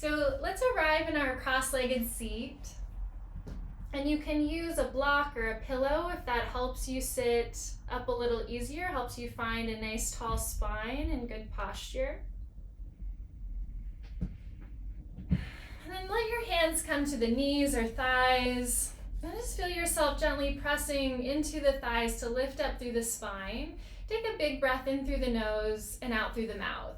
So let's arrive in our cross-legged seat. And you can use a block or a pillow if that helps you sit up a little easier, helps you find a nice tall spine and good posture. And then let your hands come to the knees or thighs. And just feel yourself gently pressing into the thighs to lift up through the spine. Take a big breath in through the nose and out through the mouth.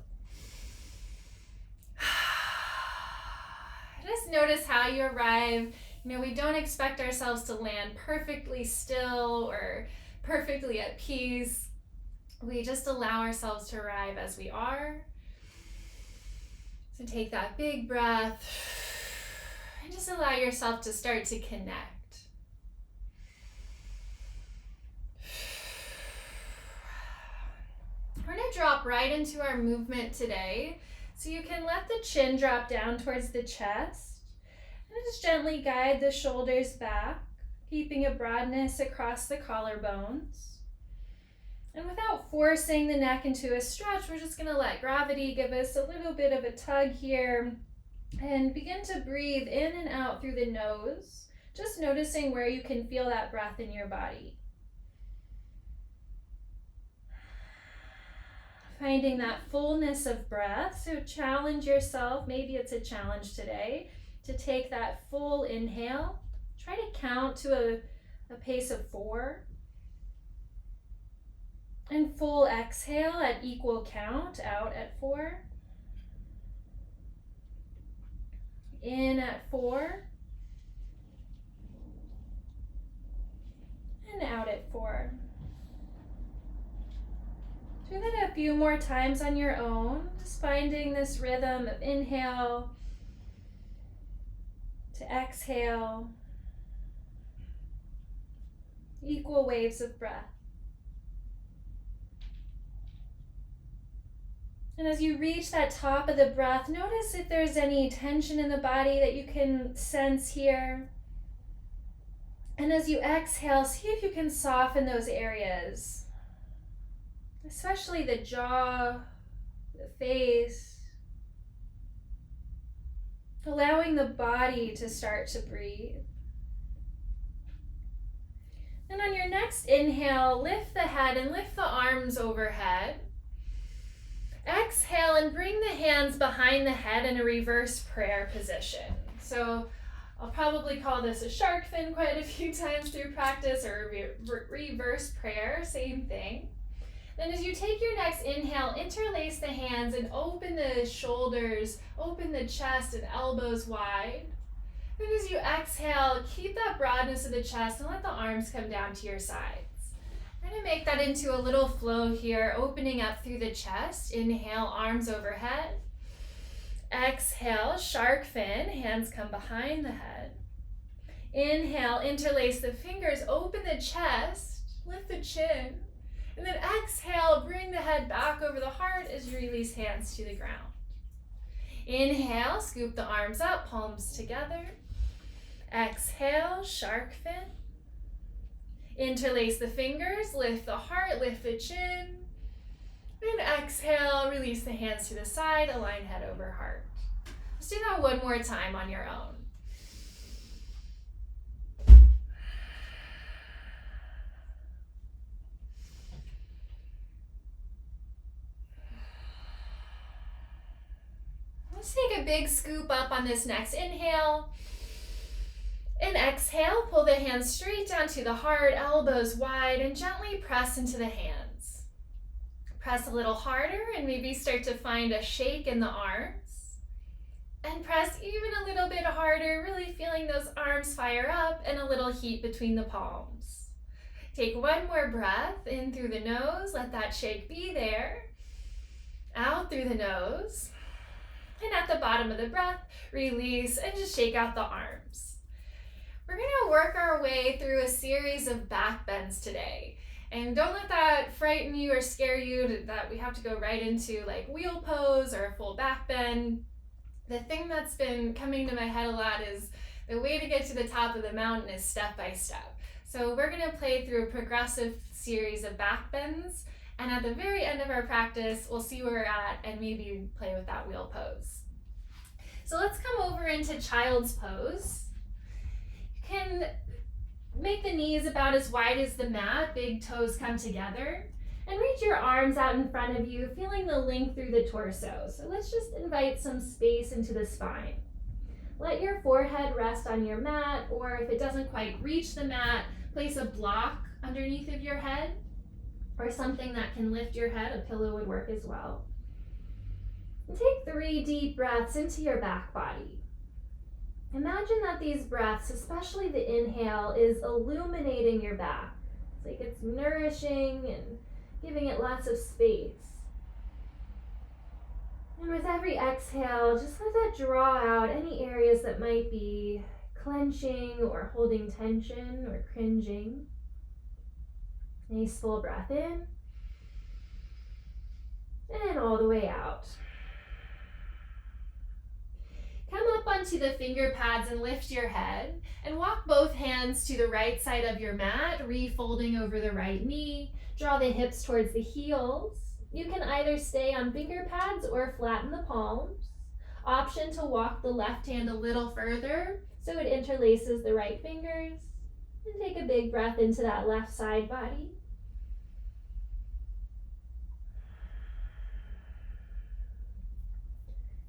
Just notice how you arrive. We don't expect ourselves to land perfectly still or perfectly at peace. We just allow ourselves to arrive as we are. So take that big breath and just allow yourself to start to connect. We're going to drop right into our movement today. So you can let the chin drop down towards the chest. And just gently guide the shoulders back, keeping a broadness across the collarbones. And without forcing the neck into a stretch, we're just going to let gravity give us a little bit of a tug here and begin to breathe in and out through the nose, just noticing where you can feel that breath in your body. Finding that fullness of breath, so challenge yourself, maybe it's a challenge today, to take that full inhale. Try to count to a pace of 4. And full exhale at equal count, out at 4. In at 4. And out at 4. Do that a few more times on your own, just finding this rhythm of inhale to exhale, equal waves of breath. And as you reach that top of the breath, notice if there's any tension in the body that you can sense here. And as you exhale, see if you can soften those areas, especially the jaw, the face. Allowing the body to start to breathe. And on your next inhale, lift the head and lift the arms overhead. Exhale and bring the hands behind the head in a reverse prayer position. So I'll probably call this a shark fin quite a few times through practice, or reverse prayer, same thing. Then as you take your next inhale, interlace the hands and open the shoulders, open the chest and elbows wide. Then as you exhale, keep that broadness of the chest and let the arms come down to your sides. I'm going to make that into a little flow here, opening up through the chest. Inhale, arms overhead. Exhale, shark fin, hands come behind the head. Inhale, interlace the fingers, open the chest, lift the chin. And then exhale, bring the head back over the heart as you release hands to the ground. Inhale, scoop the arms up, palms together. Exhale, shark fin. Interlace the fingers, lift the heart, lift the chin. And exhale, release the hands to the side, align head over heart. Let's do that one more time on your own. Let's take a big scoop up on this next inhale. And exhale, pull the hands straight down to the heart, elbows wide, and gently press into the hands. Press a little harder and maybe start to find a shake in the arms. And press even a little bit harder, really feeling those arms fire up and a little heat between the palms. Take one more breath in through the nose, let that shake be there. Out through the nose. And at the bottom of the breath, release and just shake out the arms. We're going to work our way through a series of back bends today. And don't let that frighten you or scare you that we have to go right into like wheel pose or a full back bend. The thing that's been coming to my head a lot is the way to get to the top of the mountain is step by step. So we're going to play through a progressive series of back bends. And at the very end of our practice, we'll see where we're at and maybe play with that wheel pose. So let's come over into child's pose. You can make the knees about as wide as the mat, big toes come together, and reach your arms out in front of you, feeling the length through the torso. So let's just invite some space into the spine. Let your forehead rest on your mat, or if it doesn't quite reach the mat, place a block underneath of your head, or something that can lift your head. A pillow would work as well. And take 3 deep breaths into your back body. Imagine that these breaths, especially the inhale, is illuminating your back. It's like it's nourishing and giving it lots of space. And with every exhale, just let that draw out any areas that might be clenching or holding tension or cringing. Nice full breath in and all the way out. Come up onto the finger pads and lift your head and walk both hands to the right side of your mat, refolding over the right knee. Draw the hips towards the heels. You can either stay on finger pads or flatten the palms. Option to walk the left hand a little further so it interlaces the right fingers. And take a big breath into that left side body.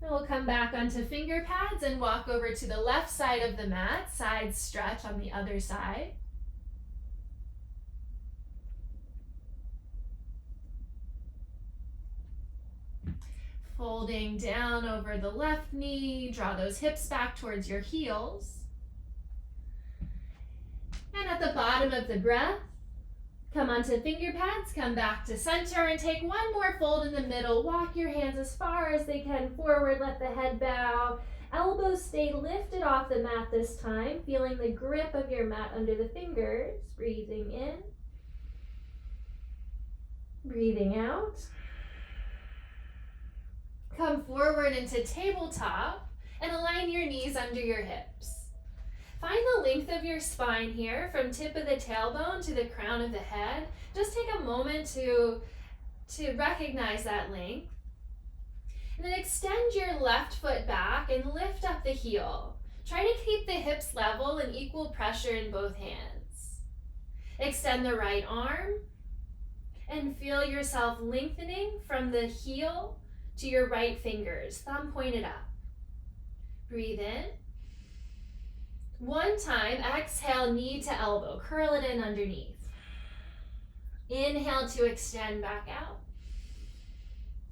And we'll come back onto finger pads and walk over to the left side of the mat, side stretch on the other side. Folding down over the left knee, draw those hips back towards your heels. And at the bottom of the breath, come onto finger pads, come back to center and take one more fold in the middle. Walk your hands as far as they can forward, let the head bow. Elbows stay lifted off the mat this time, feeling the grip of your mat under the fingers. Breathing in, breathing out. Come forward into tabletop and align your knees under your hips. Find the length of your spine here from tip of the tailbone to the crown of the head. Just take a moment to recognize that length. And then extend your left foot back and lift up the heel. Try to keep the hips level and equal pressure in both hands. Extend the right arm and feel yourself lengthening from the heel to your right fingers, thumb pointed up. Breathe in. One time, exhale, knee to elbow, curl it in underneath. Inhale to extend back out.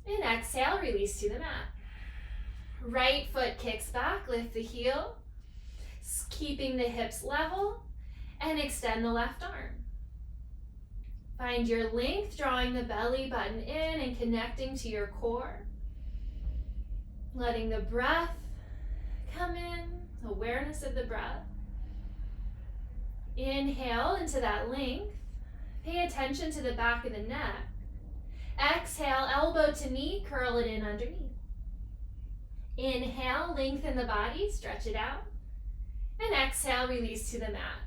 And exhale, release to the mat. Right foot kicks back, lift the heel, keeping the hips level, and extend the left arm. Find your length, drawing the belly button in and connecting to your core. Letting the breath come in, awareness of the breath. Inhale into that length. Pay attention to the back of the neck. Exhale, elbow to knee, curl it in underneath. Inhale, lengthen the body, stretch it out. And exhale, release to the mat.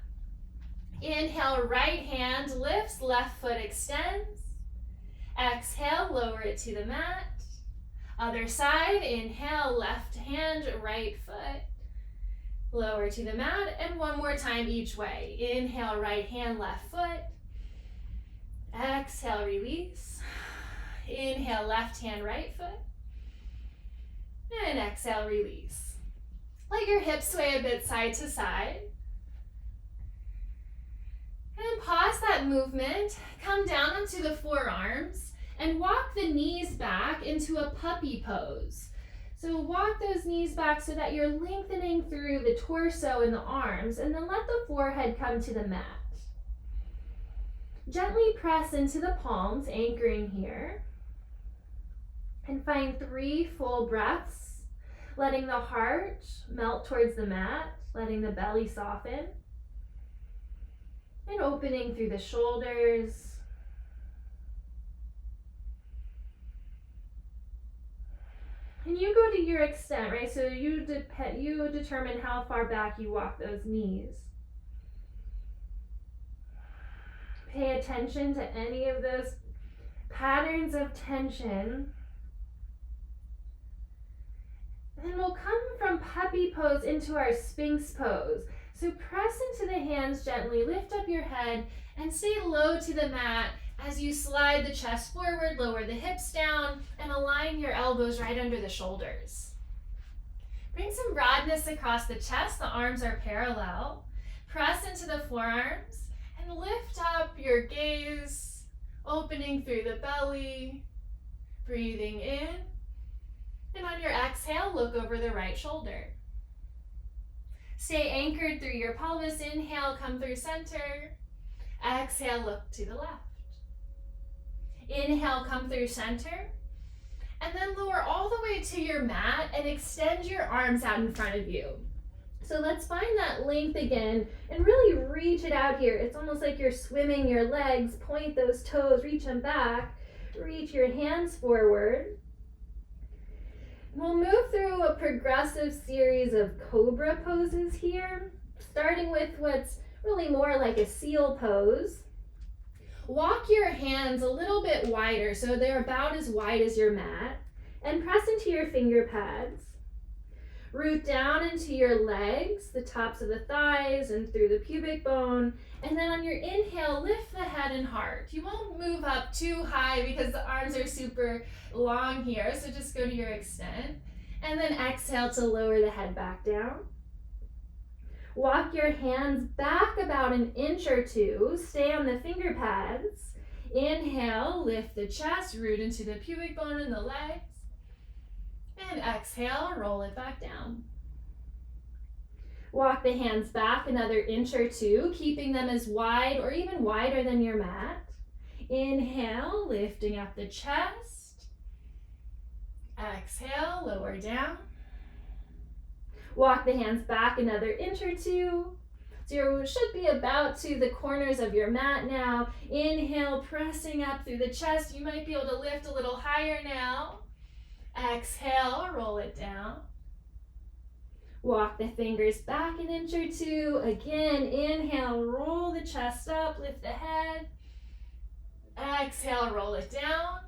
Inhale, right hand lifts, left foot extends. Exhale, lower it to the mat. Other side, inhale, left hand, right foot. Lower to the mat, and one more time each way. Inhale, right hand, left foot. Exhale, release. Inhale, left hand, right foot. And exhale, release. Let your hips sway a bit side to side. And pause that movement. Come down onto the forearms and walk the knees back into a puppy pose. So walk those knees back so that you're lengthening through the torso and the arms, and then let the forehead come to the mat. Gently press into the palms, anchoring here. And find 3 full breaths, letting the heart melt towards the mat, letting the belly soften. And opening through the shoulders. And you go to your extent, right? So you determine how far back you walk those knees. Pay attention to any of those patterns of tension. And we'll come from from puppy pose into our Sphinx pose. So press into the hands gently, lift up your head, and stay low to the mat as you slide the chest forward, lower the hips down, and align your elbows right under the shoulders. Bring some broadness across the chest, the arms are parallel. Press into the forearms and lift up your gaze, opening through the belly, breathing in. And on your exhale, look over the right shoulder. Stay anchored through your pelvis. Inhale, come through center. Exhale, look to the left. Inhale, come through center. And then lower all the way to your mat and extend your arms out in front of you. So let's find that length again and really reach it out here. It's almost like you're swimming your legs. Point those toes, reach them back. Reach your hands forward. We'll move through a progressive series of cobra poses here, starting with what's really more like a seal pose. Walk your hands a little bit wider so they're about as wide as your mat, and press into your finger pads. Root down into your legs, the tops of the thighs and through the pubic bone, and then on your inhale, lift the head and heart. You won't move up too high because the arms are super long here, so just go to your extent. And then exhale to lower the head back down. Walk your hands back about an inch or two. Stay on the finger pads. Inhale, lift the chest, root into the pubic bone and the legs. And exhale, roll it back down. Walk the hands back another inch or two, keeping them as wide or even wider than your mat. Inhale, lifting up the chest. Exhale, lower down. Walk the hands back another inch or two. So you should be about to the corners of your mat now. Inhale, pressing up through the chest. You might be able to lift a little higher now. Exhale, roll it down. Walk the fingers back an inch or two. Again, inhale, roll the chest up, lift the head. Exhale, roll it down.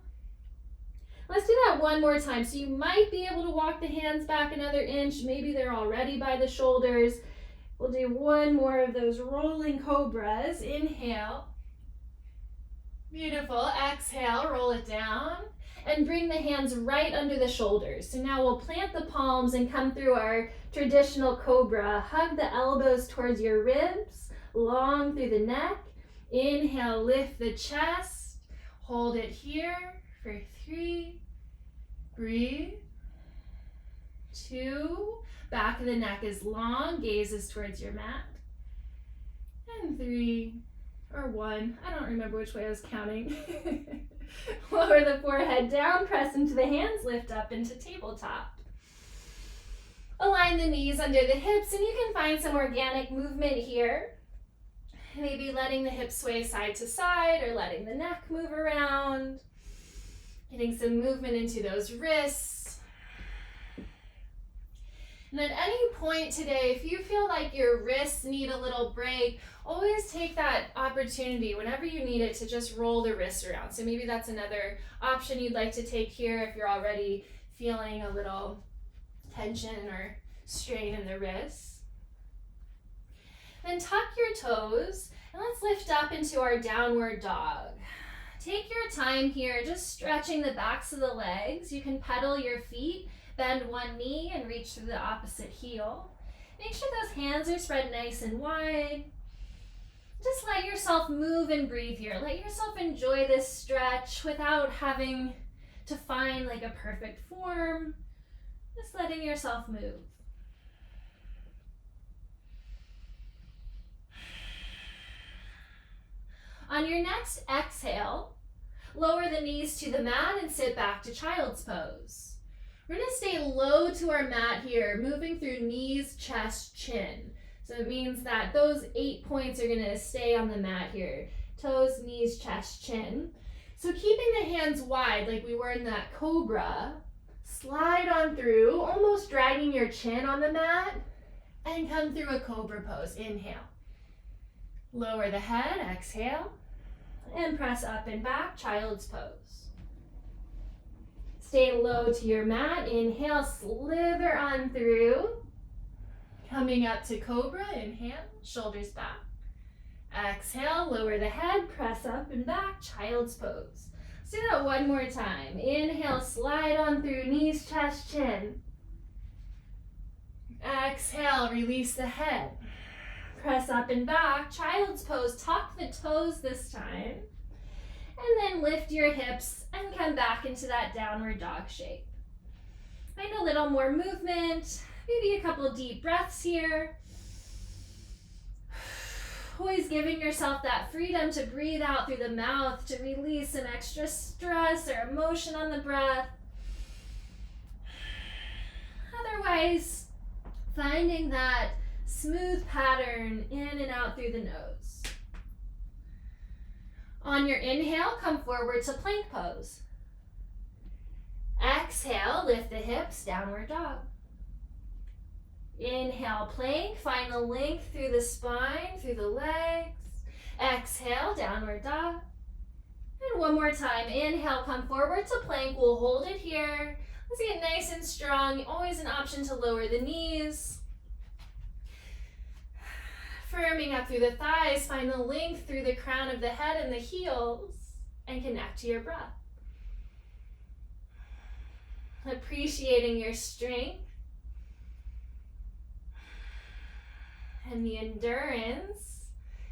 Let's do that one more time. So you might be able to walk the hands back another inch. Maybe they're already by the shoulders. We'll do one more of those rolling cobras. Inhale. Beautiful. Exhale, roll it down. And bring the hands right under the shoulders. So now we'll plant the palms and come through our traditional cobra. Hug the elbows towards your ribs, long through the neck. Inhale, lift the chest. Hold it here for 3. Breathe. 2. Back of the neck is long, gaze is towards your mat. And 3 or 1. I don't remember which way I was counting. Lower the forehead down, press into the hands, lift up into tabletop. Align the knees under the hips, and you can find some organic movement here. Maybe letting the hips sway side to side or letting the neck move around. Getting some movement into those wrists. And at any point today, if you feel like your wrists need a little break, always take that opportunity whenever you need it to just roll the wrists around. So maybe that's another option you'd like to take here if you're already feeling a little tension or strain in the wrists. Then tuck your toes and let's lift up into our downward dog. Take your time here, just stretching the backs of the legs. You can pedal your feet, bend one knee and reach through the opposite heel. Make sure those hands are spread nice and wide. Just let yourself move and breathe here. Let yourself enjoy this stretch without having to find like a perfect form. Just letting yourself move. On your next exhale, lower the knees to the mat and sit back to child's pose. We're going to stay low to our mat here, moving through knees, chest, chin. So it means that those 8 points are going to stay on the mat here. Toes, knees, chest, chin. So keeping the hands wide like we were in that cobra, slide on through, almost dragging your chin on the mat, and come through a cobra pose. Inhale. Lower the head, exhale, and press up and back, child's pose. Stay low to your mat. Inhale, slither on through. Coming up to cobra, inhale, shoulders back. Exhale, lower the head, press up and back, child's pose. Let's do that one more time. Inhale, slide on through, knees, chest, chin. Exhale, release the head. Press up and back, child's pose, tuck the toes this time. And then lift your hips and come back into that downward dog shape. Find a little more movement, maybe a couple deep breaths here. Always giving yourself that freedom to breathe out through the mouth to release some extra stress or emotion on the breath. Otherwise, finding that smooth pattern in and out through the nose. On your inhale, come forward to plank pose. Exhale, lift the hips, downward dog. Inhale, plank, find the length through the spine, through the legs. Exhale, downward dog. And one more time, inhale, come forward to plank. We'll hold it here. Let's get nice and strong. Always an option to lower the knees. Firming up through the thighs, find the length through the crown of the head and the heels, and connect to your breath. Appreciating your strength and the endurance,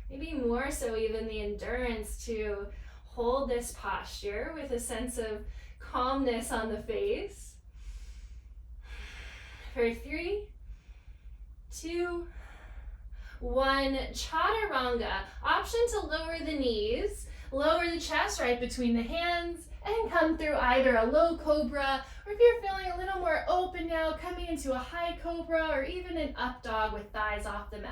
maybe more so even the endurance to hold this posture with a sense of calmness on the face. For 3, 2, 1, chaturanga. Option to lower the knees, lower the chest right between the hands, and come through either a low cobra, or if you're feeling a little more open now, coming into a high cobra, or even an up dog with thighs off the mat.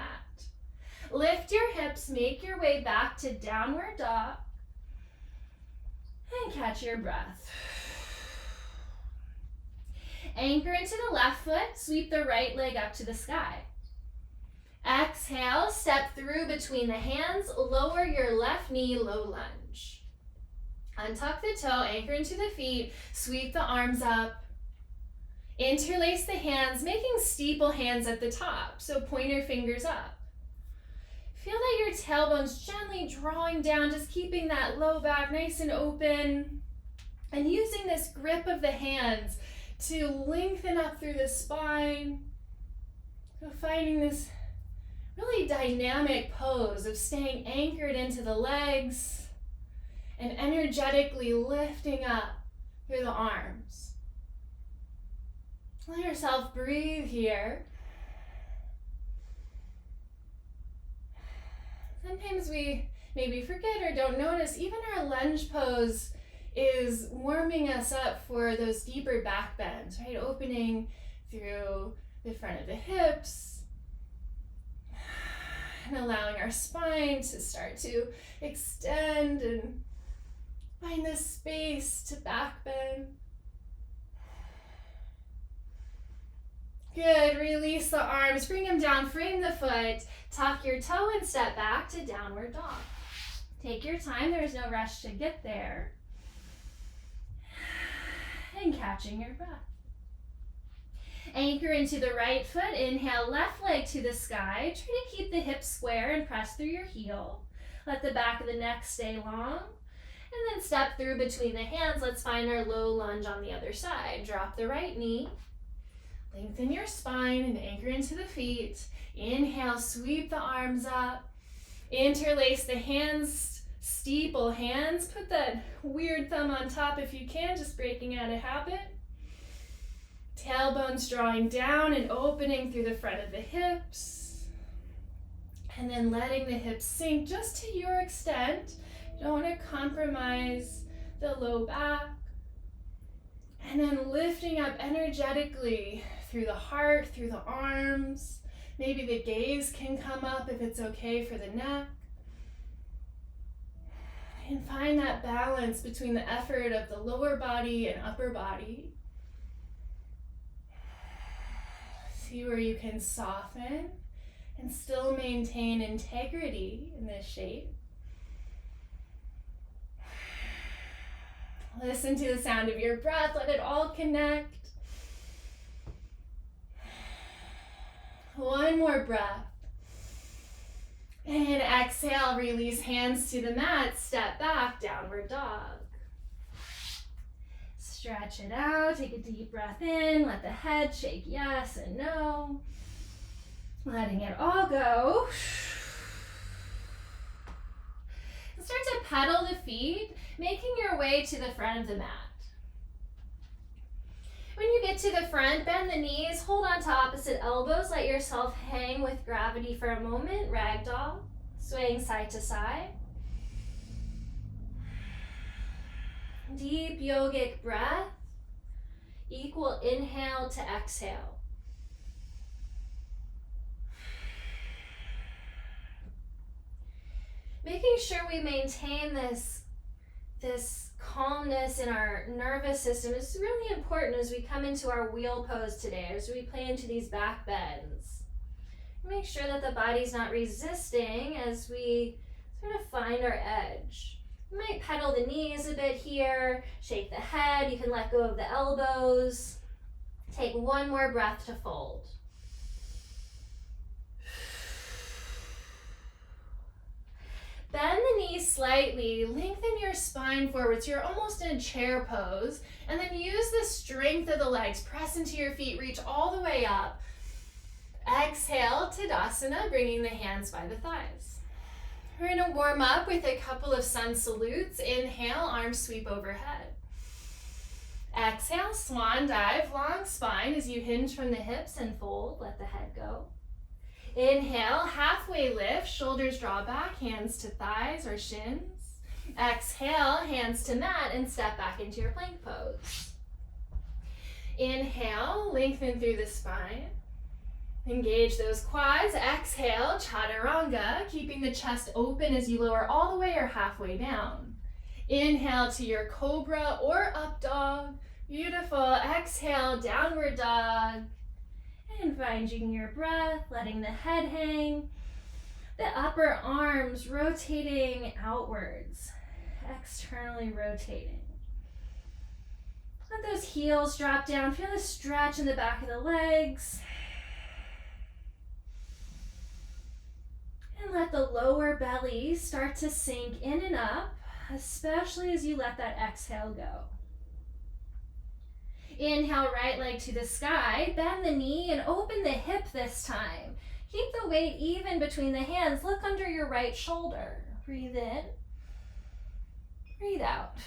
Lift your hips, make your way back to downward dog, and catch your breath. Anchor into the left foot, sweep the right leg up to the sky. Exhale, step through between the hands, lower your left knee, low lunge. Untuck the toe, anchor into the feet, sweep the arms up. Interlace the hands, making steeple hands at the top, so pointer fingers up. Feel that your tailbone's gently drawing down, just keeping that low back nice and open. And using this grip of the hands to lengthen up through the spine. So finding this really dynamic pose of staying anchored into the legs and energetically lifting up through the arms. Let yourself breathe here. Sometimes we maybe forget or don't notice, even our lunge pose is warming us up for those deeper back bends, right? Opening through the front of the hips and allowing our spine to start to extend and find the space to back bend. Good, release the arms, bring them down, frame the foot, tuck your toe and step back to downward dog. Take your time, there's no rush to get there. And catching your breath. Anchor into the right foot, inhale, left leg to the sky. Try to keep the hips square and press through your heel. Let the back of the neck stay long. And then step through between the hands. Let's find our low lunge on the other side. Drop the right knee. Lengthen your spine and anchor into the feet. Inhale, sweep the arms up. Interlace the hands, steeple hands. Put that weird thumb on top if you can, just breaking out of habit. Tailbones drawing down and opening through the front of the hips. And then letting the hips sink just to your extent. You don't want to compromise the low back. And then lifting up energetically through the heart, through the arms. Maybe the gaze can come up if it's okay for the neck. And find that balance between the effort of the lower body and upper body. See where you can soften and still maintain integrity in this shape. Listen to the sound of your breath. Let it all connect. One more breath. And exhale, release hands to the mat. Step back, downward dog. Stretch it out. Take a deep breath in. Let the head shake yes and no. Letting it all go. And start to pedal the feet, making your way to the front of the mat. When you get to the front, bend the knees, hold on to opposite elbows, let yourself hang with gravity for a moment, ragdoll, swaying side to side. Deep yogic breath, equal inhale to exhale. Making sure we maintain this calmness in our nervous system is really important as we come into our wheel pose today, as we play into these back bends. Make sure that the body's not resisting as we sort of find our edge. You might pedal the knees a bit here, shake the head, you can let go of the elbows. Take one more breath to fold. Bend the knees slightly, lengthen your spine forward so you're almost in a chair pose, and then use the strength of the legs. Press into your feet, reach all the way up. Exhale, Tadasana, bringing the hands by the thighs. We're going to warm up with a couple of sun salutes. Inhale, arms sweep overhead. Exhale, swan dive, long spine as you hinge from the hips and fold, let the head go. Inhale, halfway lift, shoulders draw back, hands to thighs or shins. Exhale, hands to mat and step back into your plank pose. Inhale, lengthen through the spine. Engage those quads. Exhale, chaturanga, keeping the chest open as you lower all the way or halfway down. Inhale to your cobra or up dog. Beautiful. Exhale, downward dog. And finding your breath, letting the head hang. The upper arms rotating outwards, externally rotating. Let those heels drop down. Feel the stretch in the back of the legs. And let the lower belly start to sink in and up, especially as you let that exhale go. Inhale, right leg to the sky, bend the knee and open the hip this time. Keep the weight even between the hands. Look under your right shoulder. Breathe in, breathe out.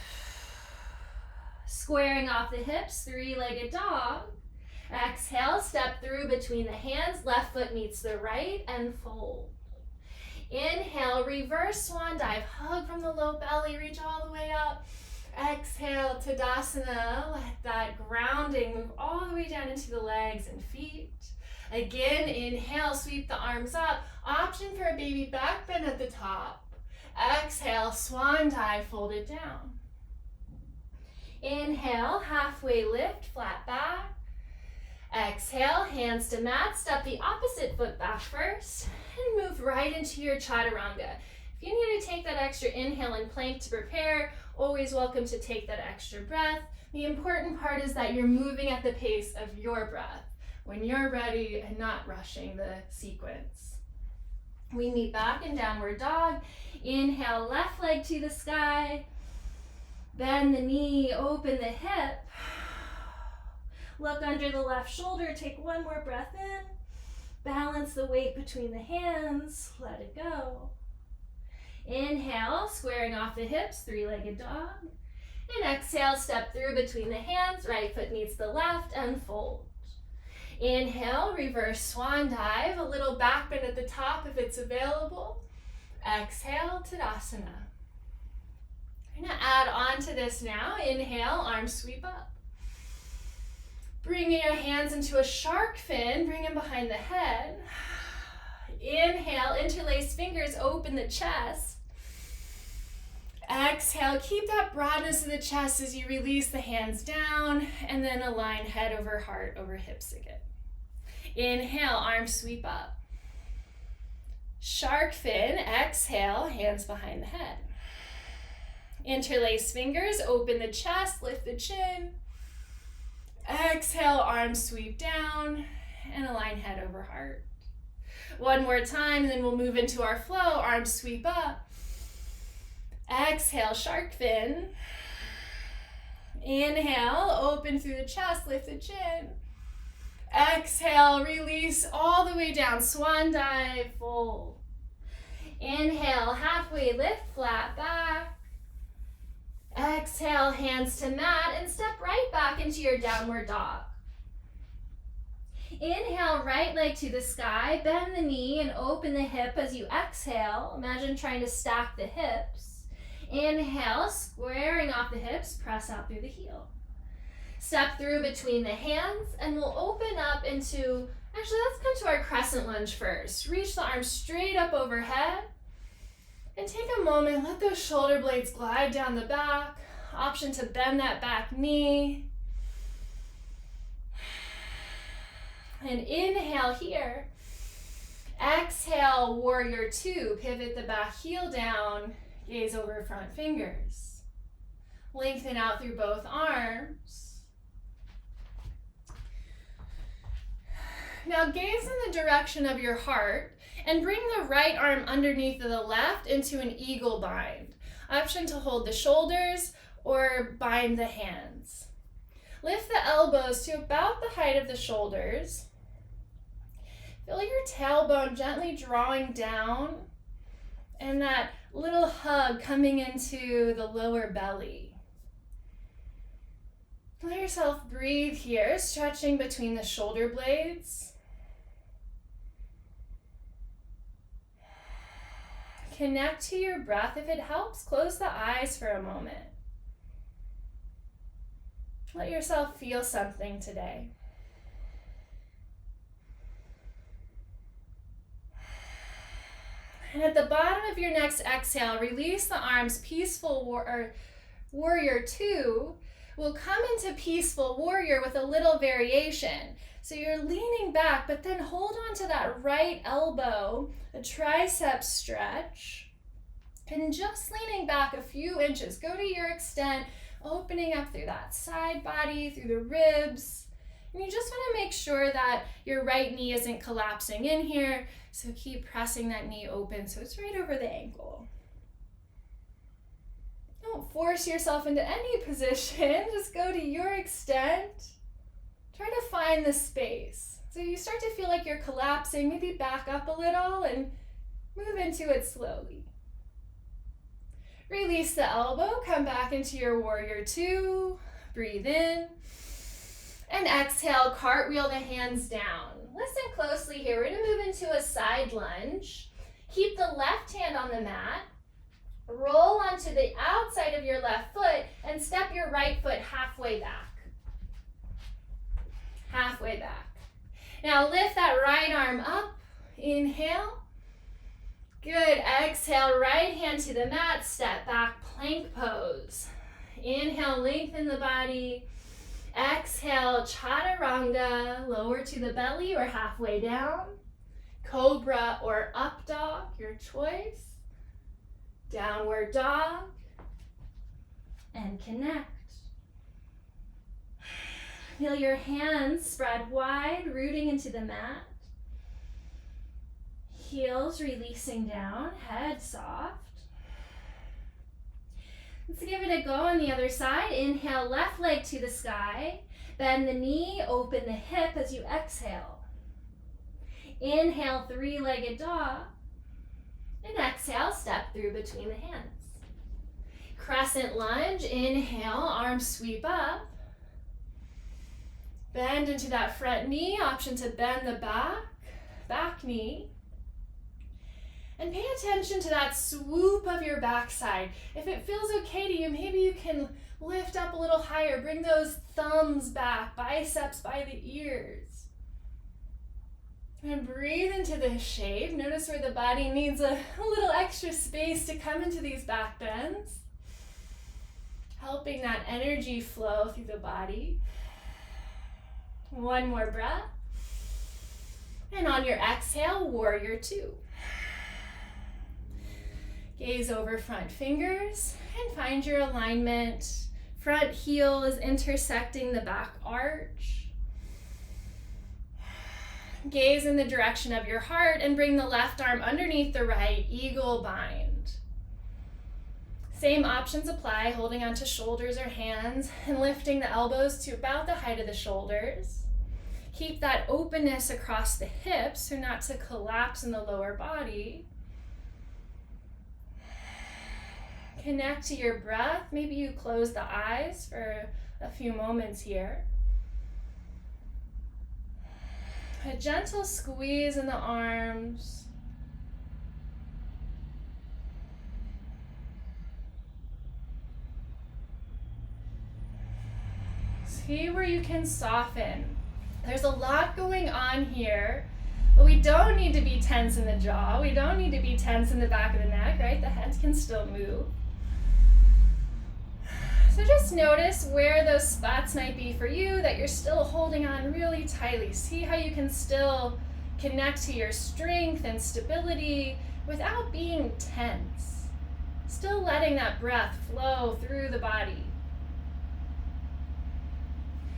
Squaring off the hips, three-legged dog. Exhale, step through between the hands, left foot meets the right and fold. Inhale, reverse swan dive, hug from the low belly, reach all the way up. Exhale, Tadasana, let that grounding move all the way down into the legs and feet. Again, inhale, sweep the arms up. Option for a baby back bend at the top. Exhale, swan dive, fold it down. Inhale, halfway lift, flat back. Exhale, hands to mat, step the opposite foot back first, and move right into your chaturanga. If you need to take that extra inhale and plank to prepare, always welcome to take that extra breath. The important part is that you're moving at the pace of your breath when you're ready and not rushing the sequence. We meet back in downward dog. Inhale, left leg to the sky. Bend the knee, open the hip. Look under the left shoulder, take one more breath in. Balance the weight between the hands, let it go. Inhale, squaring off the hips, three-legged dog. And exhale, step through between the hands, right foot meets the left and fold. Inhale, reverse swan dive, a little back bend at the top if it's available. Exhale, Tadasana. I'm gonna add on to this now. Inhale, arms sweep up. Bringing your hands into a shark fin, bring them behind the head. Inhale, interlace fingers, open the chest. Exhale, keep that broadness of the chest as you release the hands down, and then align head over heart over hips again. Inhale, arms sweep up. Shark fin, exhale, hands behind the head. Interlace fingers, open the chest, lift the chin. Exhale, arms sweep down and align head over heart. One more time, and then we'll move into our flow. Arms sweep up. Exhale, shark fin. Inhale, open through the chest, lift the chin. Exhale, release all the way down. Swan dive, fold. Inhale, halfway lift, flat back. Exhale, hands to mat, and step right back into your downward dog. Inhale, right leg to the sky, bend the knee and open the hip as you exhale. Imagine trying to stack the hips. Inhale, squaring off the hips, press out through the heel. Step through between the hands, and we'll open up into, actually let's come to our crescent lunge first. Reach the arms straight up overhead. And take a moment, let those shoulder blades glide down the back. Option to bend that back knee. And inhale here. Exhale, warrior two. Pivot the back heel down, gaze over front fingers. Lengthen out through both arms. Now gaze in the direction of your heart and bring the right arm underneath the left into an eagle bind. Option to hold the shoulders or bind the hands. Lift the elbows to about the height of the shoulders. Feel your tailbone gently drawing down and that little hug coming into the lower belly. Let yourself breathe here, stretching between the shoulder blades. Connect to your breath. If it helps, close the eyes for a moment. Let yourself feel something today. And at the bottom of your next exhale, release the arms. Peaceful warrior two will come into peaceful warrior with a little variation. So you're leaning back, but then hold on to that right elbow, a tricep stretch, and just leaning back a few inches. Go to your extent, opening up through that side body, through the ribs. And you just want to make sure that your right knee isn't collapsing in here. So keep pressing that knee open so it's right over the ankle. Don't force yourself into any position. Just go to your extent. Try to find the space. So you start to feel like you're collapsing, maybe back up a little and move into it slowly. Release the elbow, come back into your warrior two. Breathe in. And exhale, cartwheel the hands down. Listen closely here. We're going to move into a side lunge. Keep the left hand on the mat. Roll onto the outside of your left foot and step your right foot halfway back. Halfway back. Now lift that right arm up. Inhale. Good. Exhale, right hand to the mat. Step back, plank pose. Inhale, lengthen the body. Exhale, chaturanga, lower to the belly or halfway down. Cobra or up dog, your choice. Downward dog. And connect. Feel your hands spread wide, rooting into the mat. Heels releasing down, head soft. Let's give it a go on the other side. Inhale, left leg to the sky. Bend the knee, open the hip as you exhale. Inhale, three-legged dog. And exhale, step through between the hands. Crescent lunge. Inhale, arms sweep up. Bend into that front knee. Option to bend the back knee. And pay attention to that swoop of your backside. If it feels okay to you, maybe you can lift up a little higher. Bring those thumbs back, biceps by the ears. And breathe into this shape. Notice where the body needs a little extra space to come into these back bends. Helping that energy flow through the body. One more breath. And on your exhale, warrior two. Gaze over front fingers and find your alignment. Front heel is intersecting the back arch. Gaze in the direction of your heart and bring the left arm underneath the right, eagle bind. Same options apply, holding onto shoulders or hands and lifting the elbows to about the height of the shoulders. Keep that openness across the hips so not to collapse in the lower body. Connect to your breath. Maybe you close the eyes for a few moments here. A gentle squeeze in the arms. See where you can soften. There's a lot going on here, but we don't need to be tense in the jaw. We don't need to be tense in the back of the neck, right? The head can still move. So just notice where those spots might be for you that you're still holding on really tightly. See how you can still connect to your strength and stability without being tense. Still letting that breath flow through the body.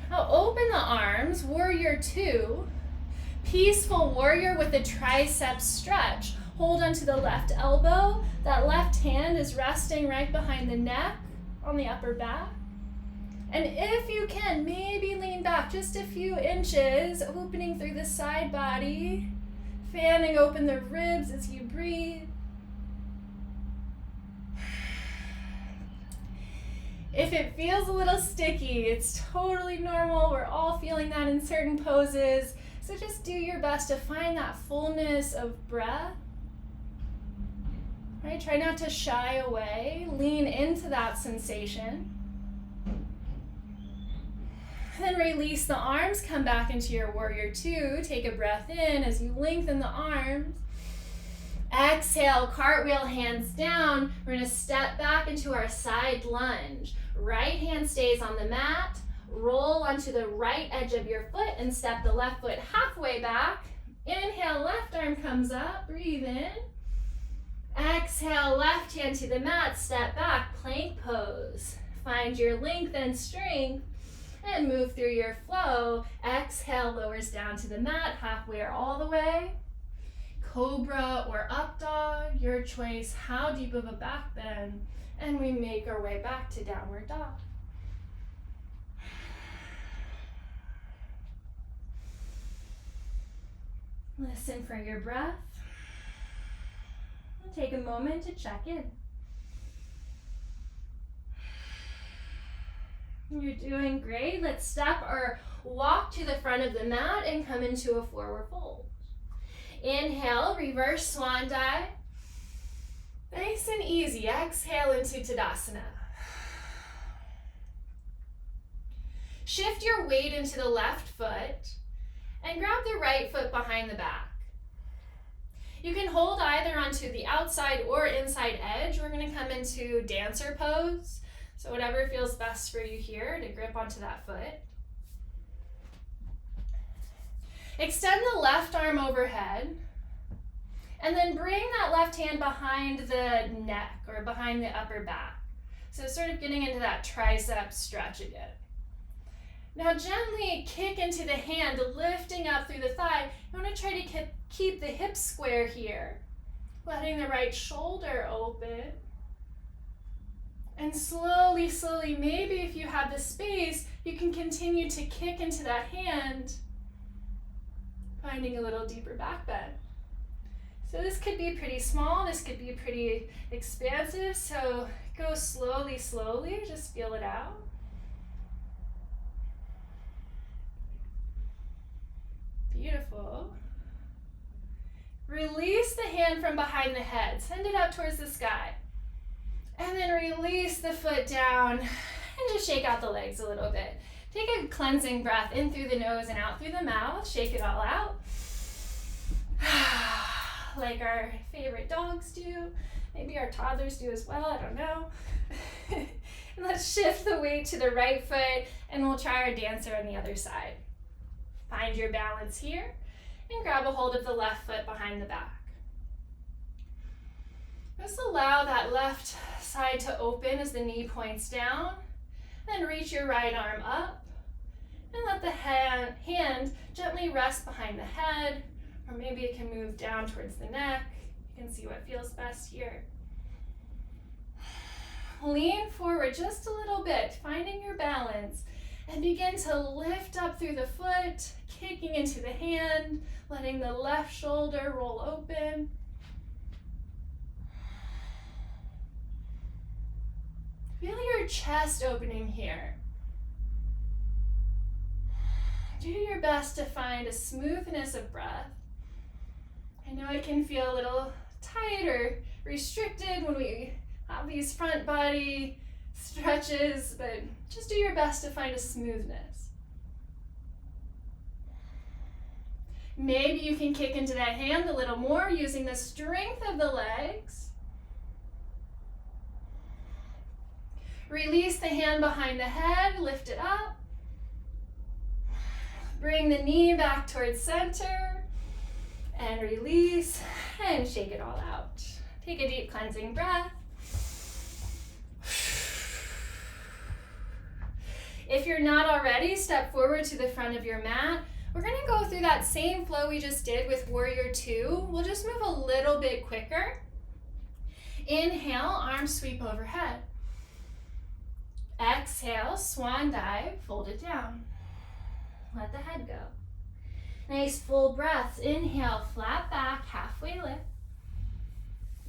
Now open the arms, warrior two. Peaceful warrior with a tricep stretch. Hold onto the left elbow. That left hand is resting right behind the neck on the upper back. And if you can, maybe lean back just a few inches, opening through the side body, fanning open the ribs as you breathe. If it feels a little sticky, it's totally normal. We're all feeling that in certain poses. So just do your best to find that fullness of breath. Right? Try not to shy away. Lean into that sensation. Then release the arms. Come back into your warrior two. Take a breath in as you lengthen the arms. Exhale, cartwheel, hands down. We're going to step back into our side lunge. Right hand stays on the mat. Roll onto the right edge of your foot and step the left foot halfway back. Inhale, left arm comes up. Breathe in. Exhale, left hand to the mat. Step back, plank pose. Find your length and strength and move through your flow. Exhale, lowers down to the mat, halfway or all the way. Cobra or up dog, your choice. How deep of a back bend? And we make our way back to downward dog. Listen for your breath. Take a moment to check in. You're doing great. Let's step or walk to the front of the mat and come into a forward fold. Inhale, reverse swan dive. Nice and easy. Exhale into Tadasana. Shift your weight into the left foot and grab the right foot behind the back. You can hold either onto the outside or inside edge. We're going to come into dancer pose. So whatever feels best for you here to grip onto that foot. Extend the left arm overhead. And then bring that left hand behind the neck or behind the upper back. So sort of getting into that tricep stretch again. Now gently kick into the hand, lifting up through the thigh. You want to try to keep the hips square here. Letting the right shoulder open. And slowly, slowly, maybe if you have the space, you can continue to kick into that hand, finding a little deeper back bend. So this could be pretty small, this could be pretty expansive, so go slowly, slowly, just feel it out. Beautiful. Release the hand from behind the head, send it out towards the sky. And then release the foot down and just shake out the legs a little bit. Take a cleansing breath in through the nose and out through the mouth, shake it all out. Like our favorite dogs do. Maybe our toddlers do as well, I don't know. And let's shift the weight to the right foot and we'll try our dancer on the other side. Find your balance here and grab a hold of the left foot behind the back. Just allow that left side to open as the knee points down. Then reach your right arm up and let the hand gently rest behind the head, or maybe it can move down towards the neck. You can see what feels best here. Lean forward just a little bit, finding your balance, and begin to lift up through the foot, kicking into the hand, letting the left shoulder roll open. Feel your chest opening here. Do your best to find a smoothness of breath. I know it can feel a little tight or restricted when we have these front body stretches, but just do your best to find a smoothness. Maybe you can kick into that hand a little more using the strength of the legs. Release the hand behind the head, lift it up. Bring the knee back towards center and release and shake it all out. Take a deep cleansing breath. If you're not already, step forward to the front of your mat. We're gonna go through that same flow we just did with Warrior Two. We'll just move a little bit quicker. Inhale, arms sweep overhead. Exhale, swan dive, fold it down. Let the head go. Nice full breaths. Inhale, flat back, halfway lift.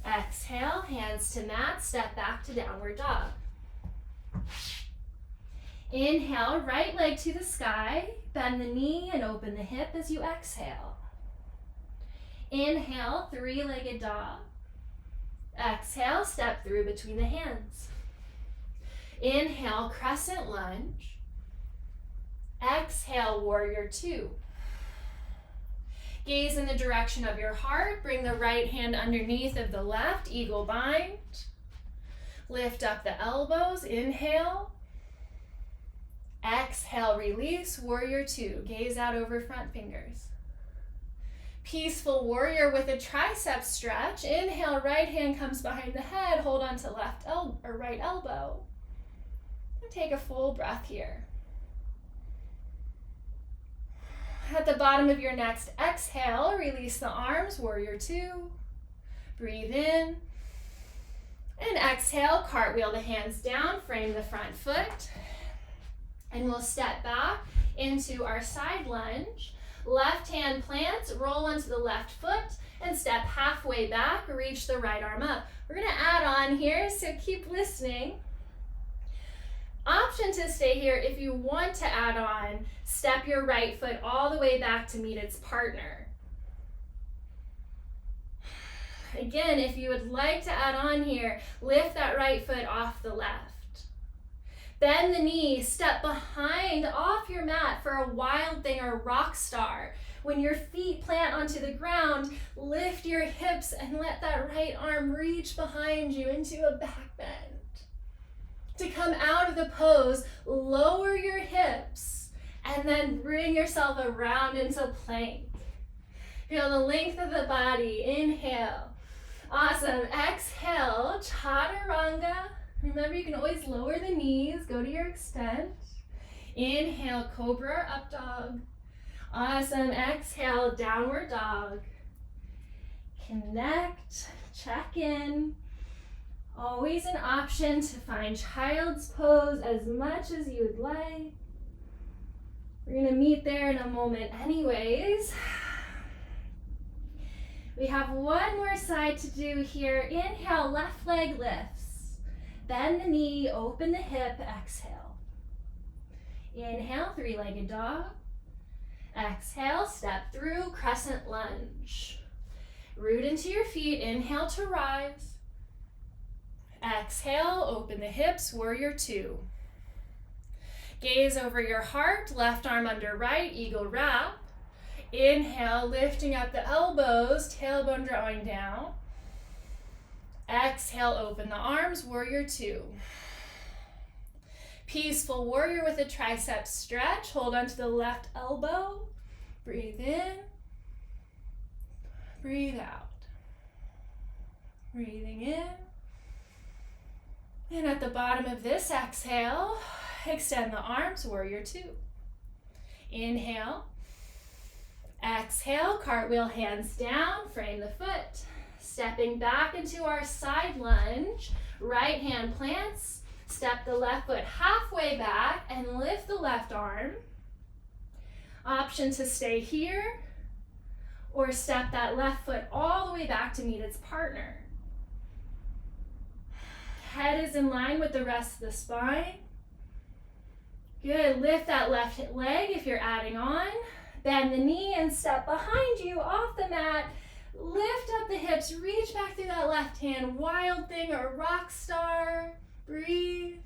Exhale, hands to mat, step back to downward dog. Inhale, right leg to the sky, bend the knee and open the hip as you exhale. Inhale, three-legged dog. Exhale, step through between the hands. Inhale, crescent lunge. Exhale, Warrior Two. Gaze in the direction of your heart. Bring the right hand underneath of the left, eagle bind. Lift up the elbows, inhale. Exhale, release, Warrior Two. Gaze out over front fingers. Peaceful Warrior with a tricep stretch. Inhale, right hand comes behind the head. Hold on to left or right elbow. And take a full breath here. At the bottom of your next exhale, release the arms, Warrior Two. Breathe in. And exhale, cartwheel the hands down, frame the front foot. And we'll step back into our side lunge. Left hand plants, roll onto the left foot, and step halfway back, reach the right arm up. We're gonna add on here, so keep listening. Option to stay here if you want to add on, step your right foot all the way back to meet its partner. Again, if you would like to add on here, lift that right foot off the left. Bend the knee, step behind off your mat for a wild thing or rock star. When your feet plant onto the ground, lift your hips and let that right arm reach behind you into a back bend. To come out of the pose, lower your hips and then bring yourself around into plank. Feel the length of the body. Inhale. Awesome. Exhale, chaturanga. Remember, you can always lower the knees, go to your extent. Inhale, cobra, up dog. Awesome. Exhale, downward dog. Connect, check in. Always an option to find child's pose as much as you would like. We're gonna meet there in a moment anyways. We have one more side to do here. Inhale, left leg lifts. Bend the knee, open the hip, exhale. Inhale, three-legged dog. Exhale, step through, crescent lunge. Root into your feet, inhale to rise. Exhale, open the hips, Warrior Two. Gaze over your heart, left arm under right, eagle wrap. Inhale, lifting up the elbows, tailbone drawing down. Exhale, open the arms, Warrior Two. Peaceful Warrior with a tricep stretch. Hold onto the left elbow. Breathe in. Breathe out. Breathing in. And at the bottom of this exhale, extend the arms, warrior two. Inhale. Exhale, cartwheel, hands down, frame the foot. Stepping back into our side lunge, right hand plants, step the left foot halfway back and lift the left arm. Option to stay here or step that left foot all the way back to meet its partner. Head is in line with the rest of the spine. Good, lift that left leg if you're adding on. Bend the knee and step behind you off the mat. Lift up the hips, reach back through that left hand. Wild thing or rock star. Breathe.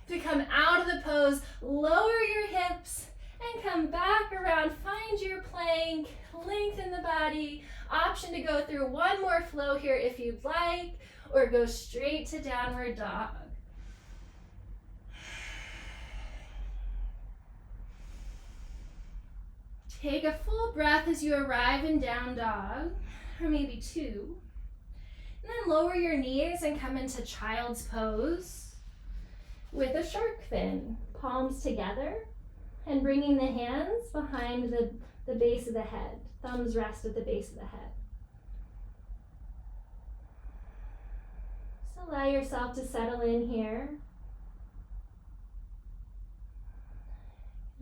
To come out of the pose, lower your hips and come back around. Find your plank, lengthen the body. Option to go through one more flow here if you'd like, or go straight to downward dog. Take a full breath as you arrive in down dog, or maybe two. And then lower your knees and come into child's pose with a shark fin. Palms together and bringing the hands behind the base of the head. Thumbs rest at the base of the head. So allow yourself to settle in here.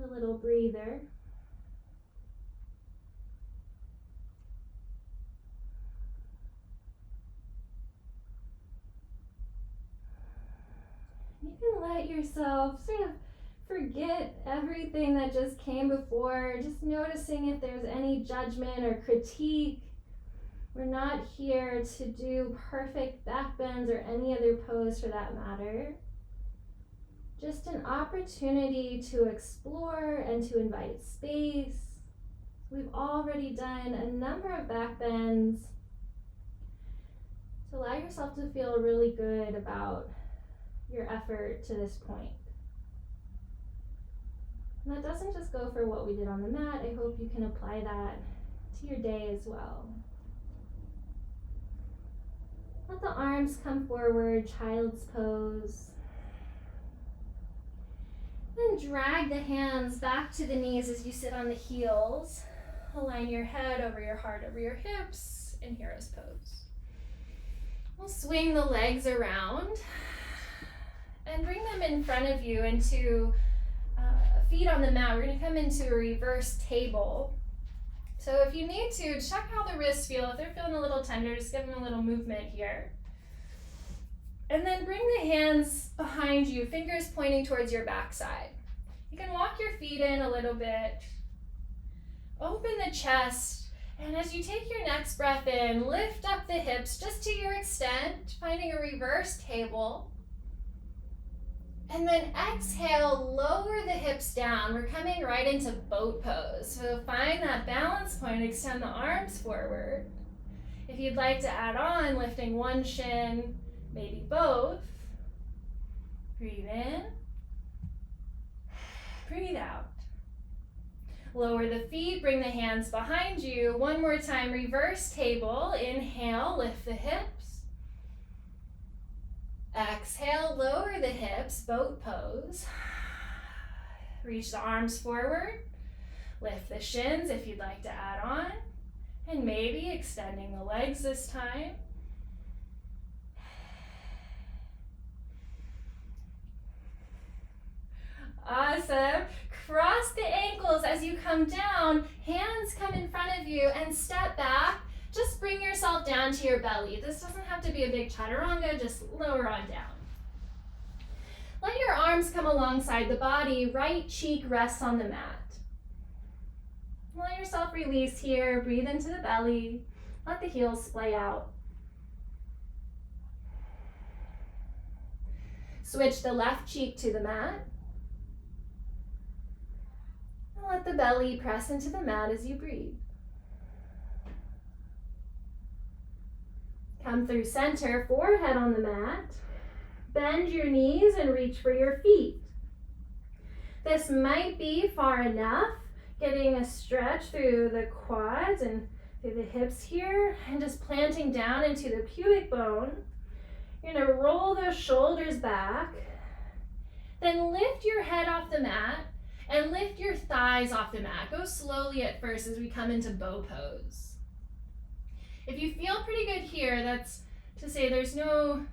A little breather. You can let yourself sort of forget everything that just came before, just noticing if there's any judgment or critique. We're not here to do perfect back bends or any other pose for that matter. Just an opportunity to explore and to invite space. We've already done a number of back bends. So allow yourself to feel really good about your effort to this point. And that doesn't just go for what we did on the mat. I hope you can apply that to your day as well. Let the arms come forward, child's pose. Then drag the hands back to the knees as you sit on the heels. Align your head over your heart, over your hips in hero's pose. We'll swing the legs around and bring them in front of you into feet on the mat. We're going to come into a reverse table. So if you need to, check how the wrists feel. If they're feeling a little tender, just give them a little movement here. And then bring the hands behind you, fingers pointing towards your backside. You can walk your feet in a little bit. Open the chest. And as you take your next breath in, lift up the hips just to your extent, finding a reverse table. And then exhale, lower the hips down. We're coming right into boat pose. So find that balance point, extend the arms forward. If you'd like to add on, lifting one shin, maybe both. Breathe in, breathe out. Lower the feet, bring the hands behind you. One more time, reverse table. Inhale, lift the hips. Exhale, lower the hips, boat pose. Reach the arms forward. Lift the shins if you'd like to add on. And maybe extending the legs this time. Awesome. Cross the ankles as you come down. Hands come in front of you and step back. Just bring yourself down to your belly. This doesn't have to be a big chaturanga, just lower on down. Let your arms come alongside the body. Right cheek rests on the mat. Let yourself release here. Breathe into the belly. Let the heels splay out. Switch the left cheek to the mat. And let the belly press into the mat as you breathe. Come through center, forehead on the mat. Bend your knees and reach for your feet. This might be far enough, getting a stretch through the quads and Through the hips here, and just planting down into the pubic bone. You're gonna roll those shoulders back. Then lift your head off the mat and lift your thighs off the mat. Go slowly at first as we come into bow pose. If you feel pretty good here, that's to say there's no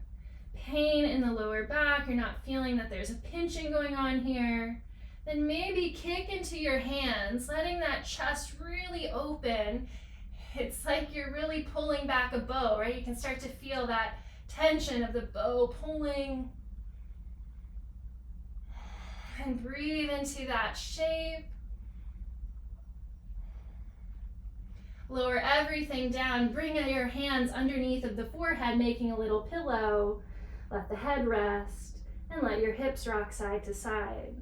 pain in the lower back, you're not feeling that there's a pinching going on here, then maybe kick into your hands, letting that chest really open. It's like you're really pulling back a bow, right? You can start to feel that tension of the bow pulling. And breathe into that shape. Lower everything down. Bring your hands underneath of the forehead, making a little pillow. Let the head rest and let your hips rock side to side,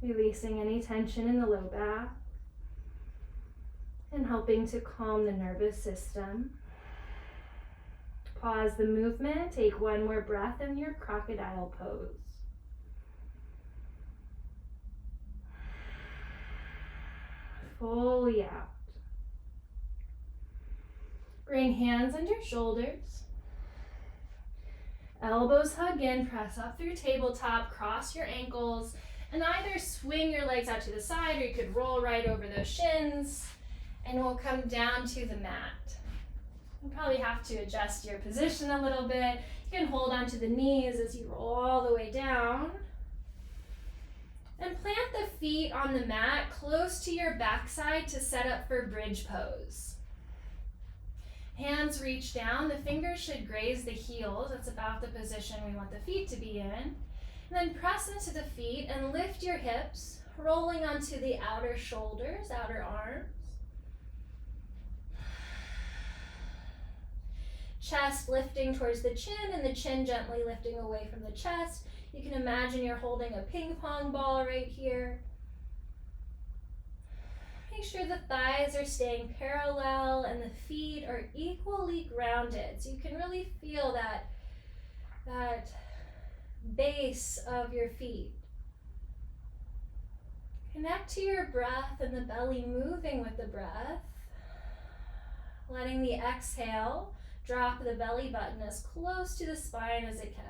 releasing any tension in the low back and helping to calm the nervous system. Pause the movement. Take one more breath in your crocodile pose. Fully out. Bring hands under shoulders. Elbows hug in, press up through tabletop, cross your ankles, and either swing your legs out to the side or you could roll right over those shins, and we'll come down to the mat. You probably have to adjust your position a little bit. You can hold onto the knees as you roll all the way down. And plant the feet on the mat close to your backside to set up for bridge pose. Hands reach down, the fingers should graze the heels. That's about the position we want the feet to be in. And then press into the feet and lift your hips, rolling onto the outer shoulders, outer arms. Chest lifting towards the chin and the chin gently lifting away from the chest. You can imagine you're holding a ping pong ball right here. Make sure the thighs are staying parallel and the feet are equally grounded. So you can really feel that base of your feet. Connect to your breath and the belly moving with the breath. Letting the exhale drop the belly button as close to the spine as it can.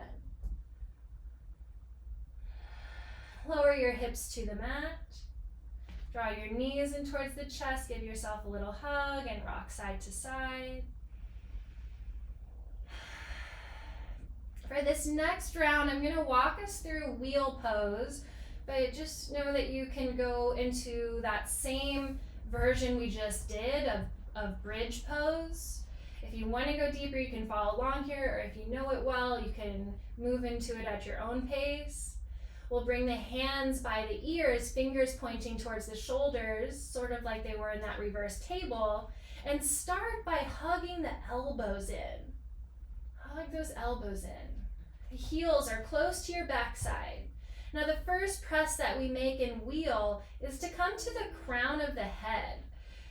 Lower your hips to the mat. Draw your knees in towards the chest. Give yourself a little hug and rock side to side. For this next round, I'm going to walk us through wheel pose, but just know that you can go into that same version we just did of bridge pose. If you want to go deeper, you can follow along here, or if you know it well, you can move into it at your own pace. We'll bring the hands by the ears, fingers pointing towards the shoulders, sort of like they were in that reverse table, and start by hugging the elbows in. Hug those elbows in. The heels are close to your backside. Now the first press that we make in wheel is to come to the crown of the head.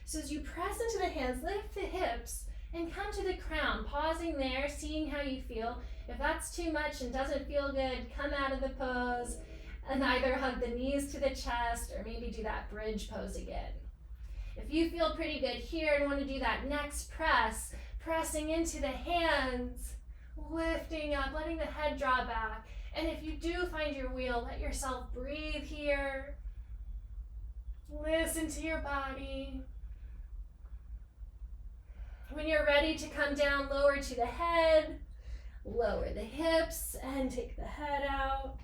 So as you press into the hands, lift the hips, and come to the crown, pausing there, seeing how you feel. If that's too much and doesn't feel good, come out of the pose and either hug the knees to the chest or maybe do that bridge pose again. If you feel pretty good here and want to do that next press, pressing into the hands, lifting up, letting the head draw back. And if you do find your wheel, let yourself breathe here. Listen to your body. When you're ready to come down, lower to the head, lower the hips, and take the head out.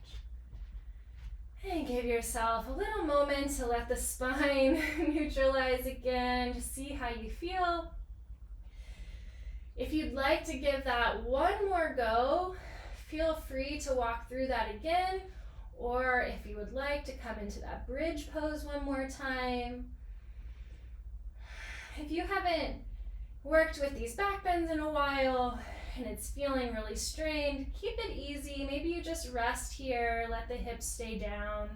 And give yourself a little moment to let the spine neutralize again, to see how you feel. If you'd like to give that one more go, feel free to walk through that again, or if you would like to come into that bridge pose one more time. If you haven't worked with these back bends in a while and it's feeling really strained, keep it easy. Maybe you just rest here, let the hips stay down.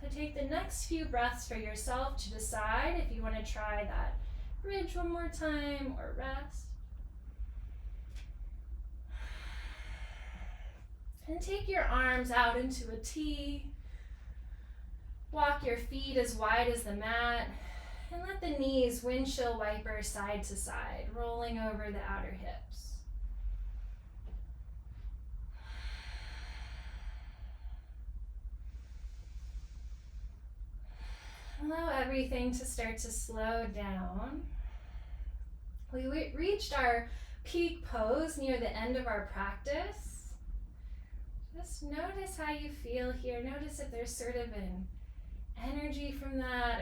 So take the next few breaths for yourself to decide if you want to try that bridge one more time or rest. And take your arms out into a T. Walk your feet as wide as the mat and let the knees windshield wiper side to side, rolling over the outer hips. Allow everything to start to slow down. We reached our peak pose near the end of our practice. Just notice how you feel here. Notice if there's sort of an energy from that,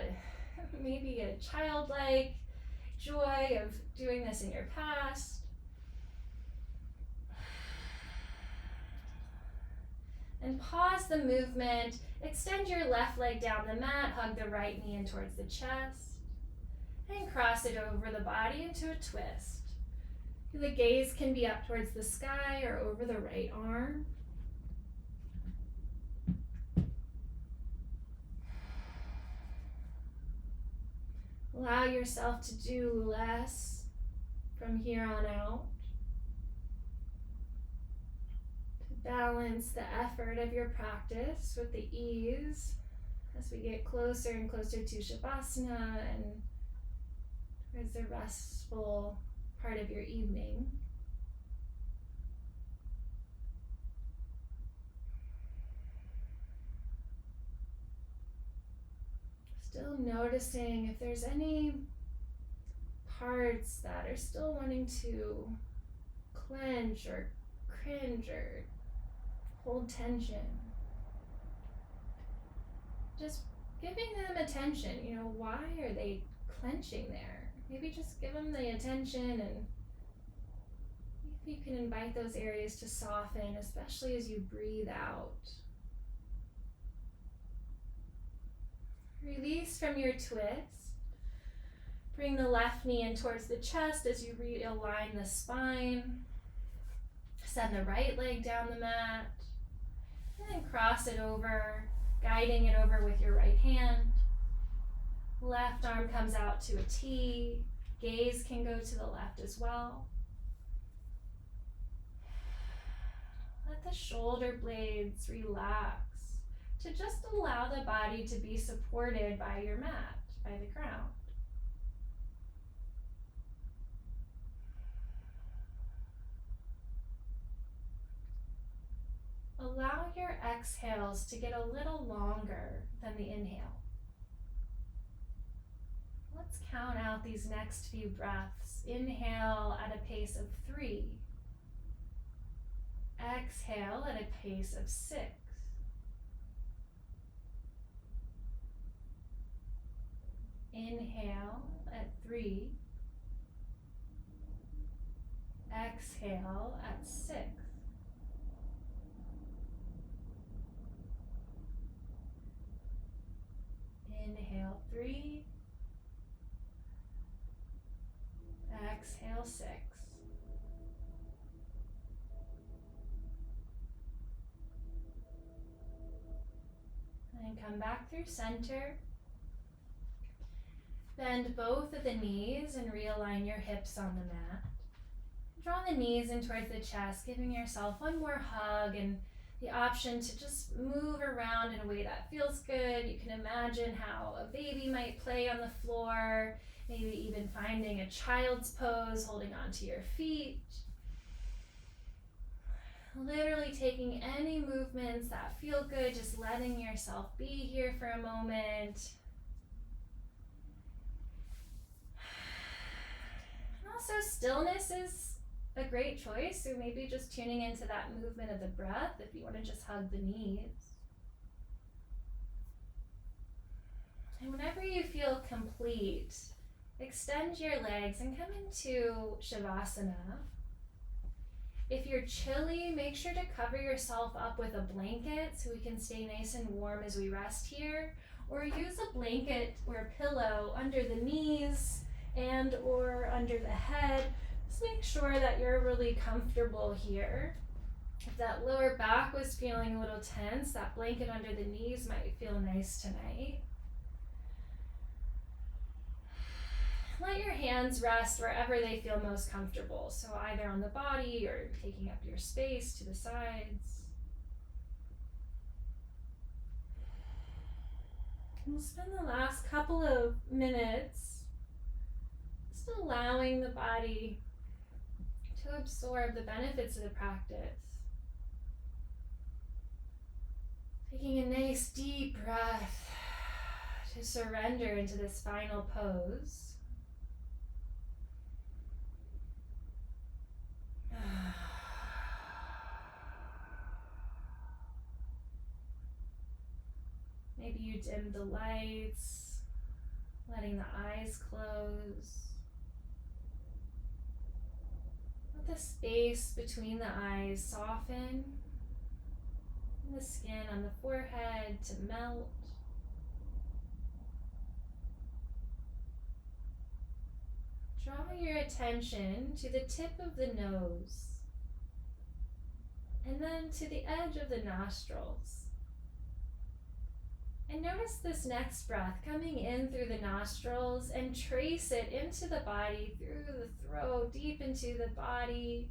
maybe a childlike joy of doing this in your past. And pause the movement. Extend your left leg down the mat, hug the right knee in towards the chest, and cross it over the body into a twist. The gaze can be up towards the sky or over the right arm. Allow yourself to do less from here on out. To balance the effort of your practice with the ease as we get closer and closer to Shavasana and towards the restful part of your evening. Still noticing if there's any parts that are still wanting to clench or cringe or hold tension. Just giving them attention. Why are they clenching there? Maybe just give them the attention, and if you can invite those areas to soften, especially as you breathe out. Release from your twist. Bring the left knee in towards the chest as you realign the spine. Send the right leg down the mat. And then cross it over, guiding it over with your right hand. Left arm comes out to a T. Gaze can go to the left as well. Let the shoulder blades relax to just allow the body to be supported by your mat, by the ground. Allow your exhales to get a little longer than the inhale. Let's count out these next few breaths. Inhale at a pace of 3. Exhale at a pace of 6. Inhale at 3. Exhale at 6. Inhale 3. Exhale 6. And come back through center. Bend both of the knees and realign your hips on the mat. Draw the knees in towards the chest, giving yourself one more hug and the option to just move around in a way that feels good. You can imagine how a baby might play on the floor, maybe even finding a child's pose, holding onto your feet. Literally taking any movements that feel good, just letting yourself be here for a moment. And also, stillness is a great choice, so maybe just tuning into that movement of the breath if you want to just hug the knees. And whenever you feel complete, extend your legs and come into Shavasana. If you're chilly, make sure to cover yourself up with a blanket so we can stay nice and warm as we rest here, or use a blanket or a pillow under the knees and or under the head. Just make sure that you're really comfortable here. If that lower back was feeling a little tense, that blanket under the knees might feel nice tonight. Let your hands rest wherever they feel most comfortable, so either on the body or taking up your space to the sides. We'll spend the last couple of minutes just allowing the body to absorb the benefits of the practice. Taking a nice deep breath to surrender into this final pose. Maybe you dim the lights, letting the eyes close. Let the space between the eyes soften, and the skin on the forehead to melt. Draw your attention to the tip of the nose, and then to the edge of the nostrils. And notice this next breath coming in through the nostrils, and trace it into the body, through the throat, deep into the body.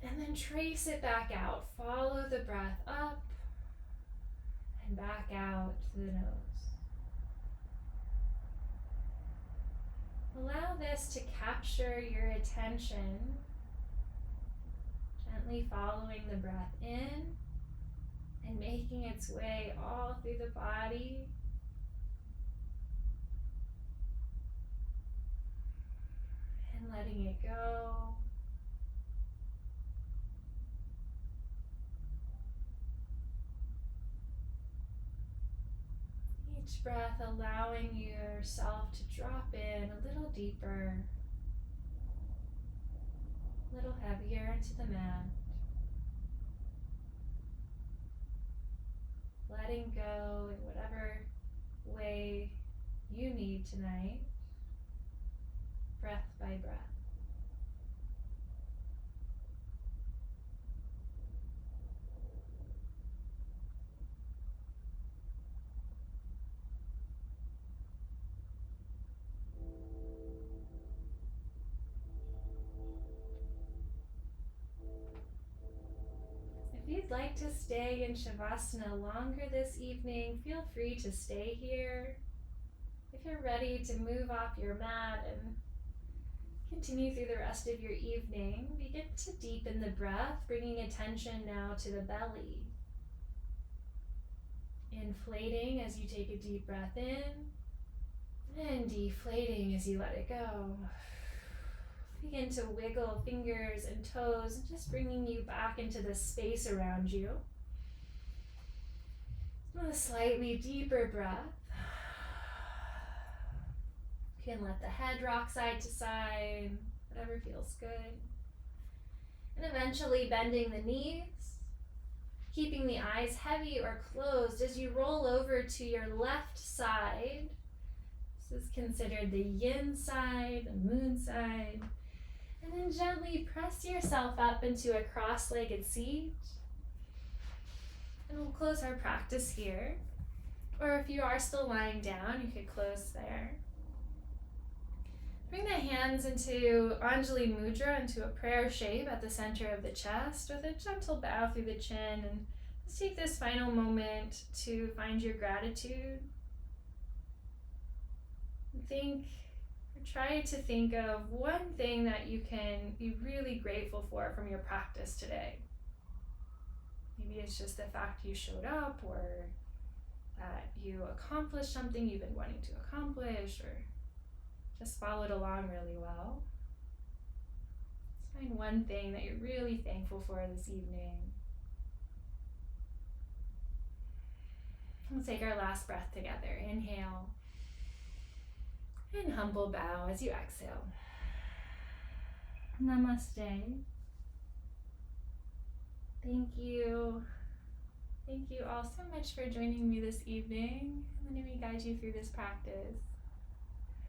And then trace it back out. Follow the breath up and back out to the nose. Allow this to capture your attention, gently following the breath in and making its way all through the body. And letting it go. Each breath allowing yourself to drop in a little deeper, a little heavier into the mat. Letting go in whatever way you need tonight, breath by breath. If you'd like to stay in Shavasana longer this evening, feel free to stay here. If you're ready to move off your mat and continue through the rest of your evening, begin to deepen the breath, bringing attention now to the belly. Inflating as you take a deep breath in, and deflating as you let it go. Begin to wiggle fingers and toes, and just bringing you back into the space around you. With a slightly deeper breath. You can let the head rock side to side, whatever feels good. And eventually bending the knees, keeping the eyes heavy or closed as you roll over to your left side. This is considered the yin side, the moon side. And then gently press yourself up into a cross-legged seat. And we'll close our practice here. Or if you are still lying down, you could close there. Bring the hands into Anjali Mudra, into a prayer shape at the center of the chest, with a gentle bow through the chin. And let's take this final moment to find your gratitude. Try to think of one thing that you can be really grateful for from your practice today. Maybe it's just the fact you showed up, or that you accomplished something you've been wanting to accomplish, or just followed along really well. Let's find one thing that you're really thankful for this evening. We'll take our last breath together. Inhale. And humble bow as you exhale. Namaste. Thank you. Thank you all so much for joining me this evening. Let me guide you through this practice.